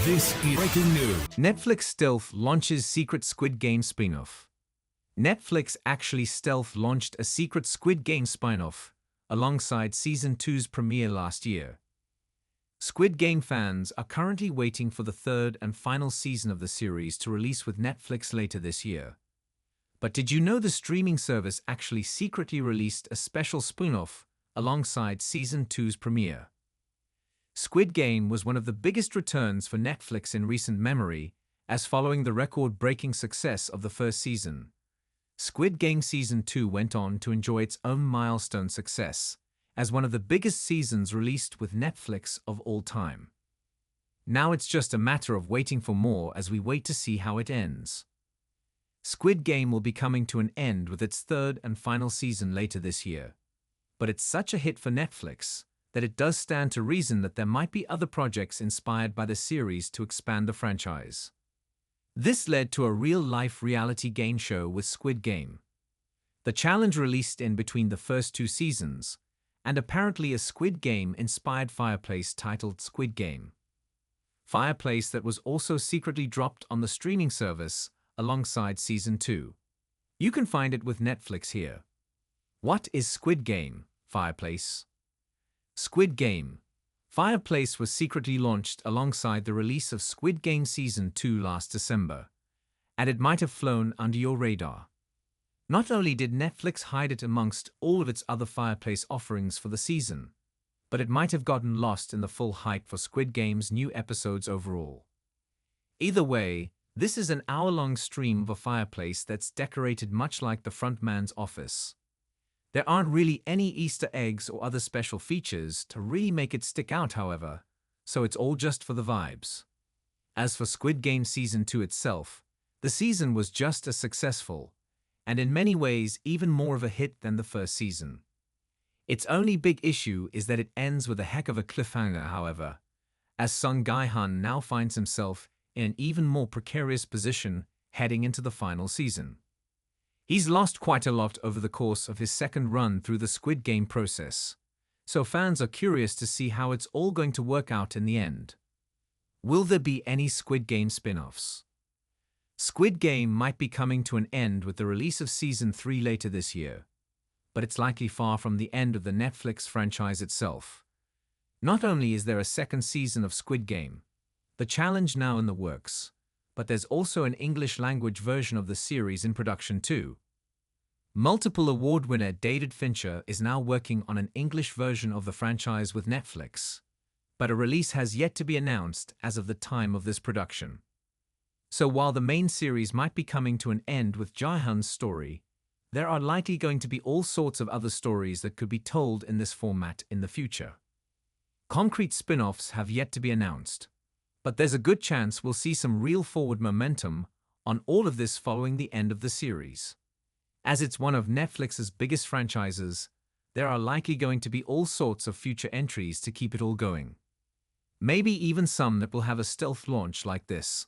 This is breaking news. Netflix stealth launches secret Squid Game spin-off. Netflix actually stealth launched a secret Squid Game spin-off alongside Season 2's premiere last year. Squid Game fans are currently waiting for the third and final season of the series to release with Netflix later this year. But did you know the streaming service actually secretly released a special spin-off alongside Season 2's premiere? Squid Game was one of the biggest returns for Netflix in recent memory, as following the record-breaking success of the first season, Squid Game Season 2 went on to enjoy its own milestone success as one of the biggest seasons released with Netflix of all time. Now it's just a matter of waiting for more as we wait to see how it ends. Squid Game will be coming to an end with its third and final season later this year. But it's such a hit for Netflix that it does stand to reason that there might be other projects inspired by the series to expand the franchise. This led to a real-life reality game show with Squid Game. The challenge released in between the first two seasons, and apparently a Squid Game-inspired fireplace titled Squid Game. Fireplace that was also secretly dropped on the streaming service alongside Season 2. You can find it with Netflix here. What is Squid Game, Fireplace? Squid Game, Fireplace was secretly launched alongside the release of Squid Game Season 2 last December, and it might have flown under your radar. Not only did Netflix hide it amongst all of its other Fireplace offerings for the season, but it might have gotten lost in the full hype for Squid Game's new episodes overall. Either way, this is an hour-long stream of a fireplace that's decorated much like the frontman's office. There aren't really any Easter eggs or other special features to really make it stick out, however, so it's all just for the vibes. As for Squid Game Season 2 itself, the season was just as successful, and in many ways even more of a hit than the first season. Its only big issue is that it ends with a heck of a cliffhanger, however, as Sung Gi-hun now finds himself in an even more precarious position heading into the final season. He's lost quite a lot over the course of his second run through the Squid Game process, so fans are curious to see how it's all going to work out in the end. Will there be any Squid Game spin-offs? Squid Game might be coming to an end with the release of Season 3 later this year, but it's likely far from the end of the Netflix franchise itself. Not only is there a second season of Squid Game, the challenge now in the works, but there's also an English-language version of the series in production too. Multiple award winner David Fincher is now working on an English version of the franchise with Netflix, but a release has yet to be announced as of the time of this production. So while the main series might be coming to an end with Gi-hun's story, there are likely going to be all sorts of other stories that could be told in this format in the future. Concrete spin-offs have yet to be announced, but there's a good chance we'll see some real forward momentum on all of this following the end of the series. As it's one of Netflix's biggest franchises, there are likely going to be all sorts of future entries to keep it all going. Maybe even some that will have a stealth launch like this.